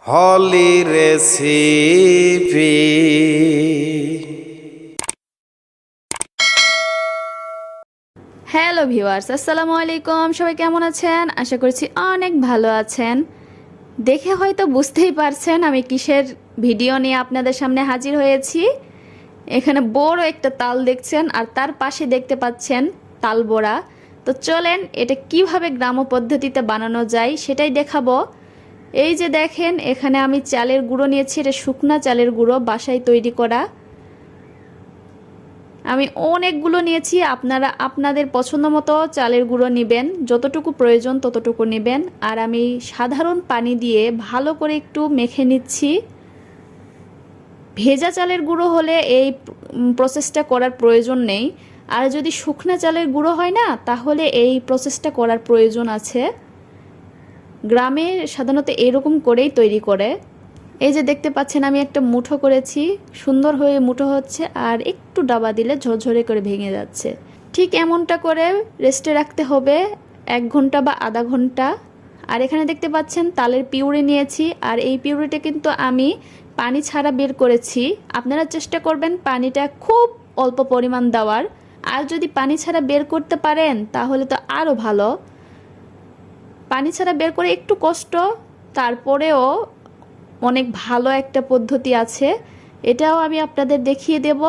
হলি recipe. Hello viewers, আসসালামু আলাইকুম। সবাই কেমন আছেন? আশা করছি অনেক ভালো আছেন। দেখে হয়তো বুঝতেই পারছেন আমি কিসের ভিডিও নিয়ে আপনাদের সামনে হাজির হয়েছি। এখানে বড় একটা তাল দেখছেন আর তার পাশে দেখতে পাচ্ছেন তাল বড়া। তো চলেন এটা কিভাবে গ্রাম্য পদ্ধতিতে বানানো যায় সেটাই দেখাবো। এই যে দেখেন এখানে আমি চালের গুঁড়ো নিয়েছি, এটা শুকনা চালের গুঁড়ো বাসায় তৈরি করা। আমি অনেকগুলো নিয়েছি, আপনারা আপনাদের পছন্দ মতো চালের গুঁড়ো নেবেন, যতটুকু প্রয়োজন ততটুকু নেবেন। আর আমি সাধারণ পানি দিয়ে ভালো করে একটু মেখে নিচ্ছি। ভেজা চালের গুঁড়ো হলে এই প্রসেসটা করার প্রয়োজন নেই, আর যদি শুকনা চালের গুঁড়ো হয় না তাহলে এই প্রসেসটা করার প্রয়োজন আছে। গ্রামে সাধারণত এরকম করেই তৈরি করে। এই যে দেখতে পাচ্ছেন আমি একটা মুঠো করেছি, সুন্দর হয়ে মুঠো হচ্ছে আর একটু ডাবা দিলে ঝরঝরে করে ভেঙে যাচ্ছে। ঠিক এমনটা করে রেস্টে রাখতে হবে 1 ঘন্টা বা আধা ঘন্টা। আর এখানে দেখতে পাচ্ছেন তালের পিউরি নিয়েছি, আর এই পিউরিটা কিন্তু আমি পানি ছাড়া বের করেছি। আপনারা চেষ্টা করবেন পানিটা খুব অল্প পরিমাণ দেওয়ার, আর যদি পানি ছাড়া বের করতে পারেন তাহলে তো আরও ভালো। পানি ছাড়া বের করে একটু কষ্ট, তারপরেও অনেক ভালো একটা পদ্ধতি আছে, এটাও আমি আপনাদের দেখিয়ে দেব।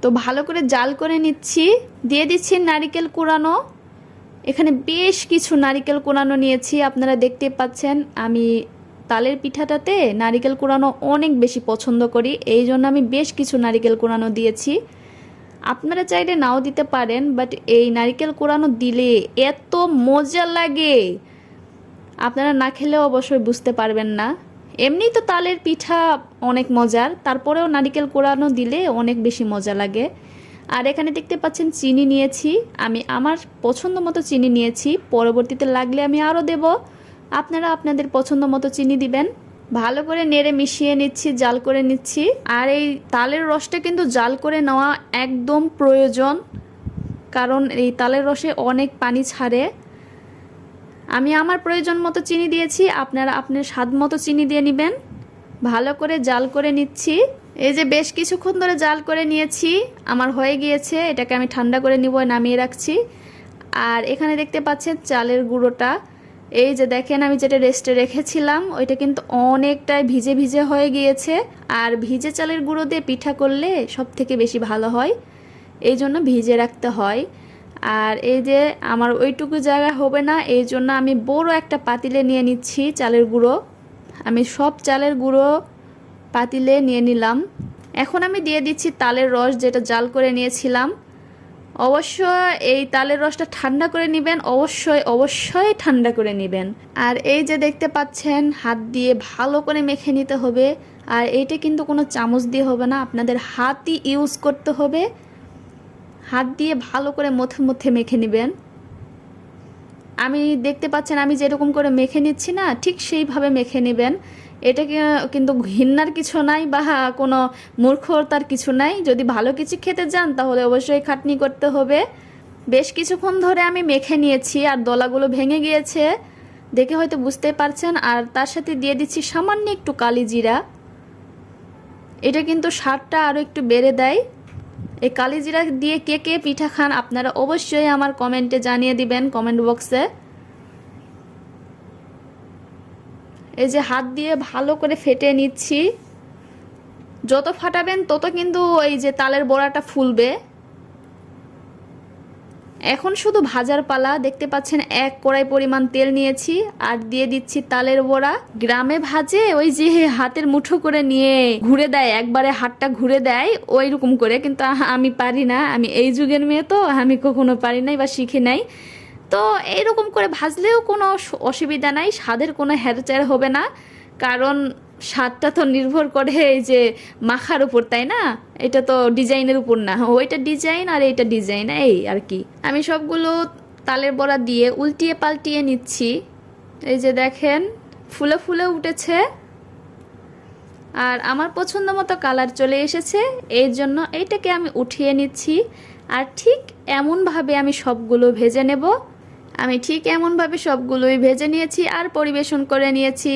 তো ভালো করে জাল করে নিচ্ছি, দিয়ে দিচ্ছি নারিকেল কুড়ানো। এখানে বেশ কিছু নারিকেল কুড়ানো নিয়েছি, আপনারা দেখতে পাচ্ছেন আমি তালের পিঠাটাতে নারিকেল কুড়ানো অনেক বেশি পছন্দ করি, এই জন্য আমি বেশ কিছু নারিকেল কুড়ানো দিয়েছি। আপনারা চাইলে নাও দিতে পারেন, বাট এই নারিকেল কুড়ানো দিলে এত মজা লাগে আপনারা না খেলেও অবশ্যই বুঝতে পারবেন না। এমনি তো তালের পিঠা অনেক মজার, তারপরেও নারিকেল কোড়ানো দিলে অনেক বেশি মজা লাগে। আর এখানে দেখতে পাচ্ছেন চিনি নিয়েছি, আমি আমার পছন্দ মতো চিনি নিয়েছি, পরবর্তীতে লাগলে আমি আরও দেব। আপনারা আপনাদের পছন্দ মতো চিনি দিবেন। ভালো করে নেড়ে মিশিয়ে নিচ্ছি, জাল করে নিচ্ছি। আর এই তালের রসটা কিন্তু জাল করে নেওয়া একদম প্রয়োজন, কারণ এই তালের রসে অনেক পানি ছাড়ে। আমি আমার প্রয়োজন মতো চিনি দিয়েছি, আপনারা আপনার স্বাদ মতো চিনি দিয়ে নেবেন। ভালো করে জাল করে নিচ্ছি। এই যে বেশ কিছুক্ষণ ধরে জাল করে নিয়েছি, আমার হয়ে গিয়েছে। এটাকে আমি ঠান্ডা করে নিব, নামিয়ে রাখছি। আর এখানে দেখতে পাচ্ছেন চালের গুঁড়োটা, এই যে দেখেন আমি যেটা রেস্টে রেখেছিলাম ওইটা কিন্তু অনেকটাই ভিজে ভিজে হয়ে গিয়েছে। আর ভিজে চালের গুঁড়ো দিয়ে পিঠা করলে সব থেকে বেশি ভালো হয়, এই জন্য ভিজে রাখতে হয়। আর এই যে আমার ওইটুকু জায়গা হবে না, এই জন্য আমি বড় একটা পাতিলে নিয়ে নিচ্ছি চালের গুঁড়ো। আমি সব চালের গুঁড়ো পাতিলে নিয়ে নিলাম। এখন আমি দিয়ে দিচ্ছি তালের রস, যেটা জাল করে নিয়েছিলাম। অবশ্যই এই তালের রসটা ঠান্ডা করে নেবেন, অবশ্যই অবশ্যই ঠান্ডা করে নেবেন। আর এই যে দেখতে পাচ্ছেন হাত দিয়ে ভালো করে মেখে নিতে হবে। আর এইটা কিন্তু কোনো চামচ দিয়ে হবে না, আপনাদের হাতই ইউজ করতে হবে। হাত দিয়ে ভালো করে মথে মথে মেখে নেবেন। আমি দেখতে পাচ্ছেন আমি যেরকম করে মেখে নিচ্ছি না, ঠিক সেইভাবে মেখে নেবেন। এটা কিন্তু ঘৃণার কিছু নাই বা কোনো মূর্খতার কিছু নাই। যদি ভালো কিছু খেতে যান তাহলে অবশ্যই খাটনি করতে হবে। বেশ কিছুক্ষণ ধরে আমি মেখে নিয়েছি আর দলাগুলো ভেঙে গিয়েছে, দেখে হয়তো বুঝতে পারছেন। আর তার সাথে দিয়ে দিচ্ছি সামান্য একটু কালি জিরা, এটা কিন্তু স্বাদটা আরও একটু বেড়ে দেয়। এই কালিজিরা দিয়ে কে কে পিঠা খান আপনারা অবশ্যই আমার কমেন্টে জানিয়ে দিবেন, কমেন্ট বক্সে। এই যে হাত দিয়ে ভালো করে ফেটে নিচ্ছি, যত ফাটাবেন তত কিন্তু এই যে তালের বড়াটা ফুলবে। এখন শুধু ভাজার পালা। দেখতে পাচ্ছেন 1 কড়াই পরিমাণ তেল নিয়েছি আর দিয়ে দিচ্ছি তালের বড়া। গ্রামে ভাজে ওই যে হাতের মুঠো করে নিয়ে ঘুরে দেয়, একবারে হাতটা ঘুরে দেয় ওই রকম করে, কিন্তু আমি পারি না। আমি এই যুগের মেয়ে তো, আমি কখনো পারি নাই বা শিখি নাই। তো এইরকম করে ভাজলেও কোনো অসুবিধা নাই, স্বাদের কোনো হেরচের হবে না, কারণ স্বাদটা তো নির্ভর করে এই যে মাখার উপর, তাই না? এটা তো ডিজাইনের উপর না, ওইটা ডিজাইন আর এইটা ডিজাইন, এই আর কি। আমি সবগুলো তালের বড়া দিয়ে উল্টিয়ে পাল্টিয়ে নিচ্ছি। এই যে দেখেন ফুলে ফুলে উঠেছে আর আমার পছন্দ মতো কালার চলে এসেছে, এই জন্য এইটাকে আমি উঠিয়ে নিচ্ছি। আর ঠিক এমনভাবে আমি সবগুলো ভেজে নেব। আমি ঠিক এমনভাবে সবগুলোই ভেজে নিয়েছি আর পরিবেশন করে নিয়েছি।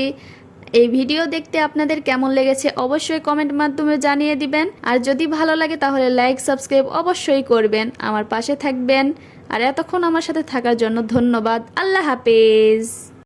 এই ভিডিও দেখতে আপনাদের কেমন লেগেছে অবশ্যই কমেন্ট মাধ্যমে জানিয়ে দিবেন। আর যদি ভালো লাগে তাহলে লাইক সাবস্ক্রাইব অবশ্যই করবেন, আমার পাশে থাকবেন। আর এতক্ষণ আমার সাথে থাকার জন্য ধন্যবাদ। আল্লাহ হাফেজ।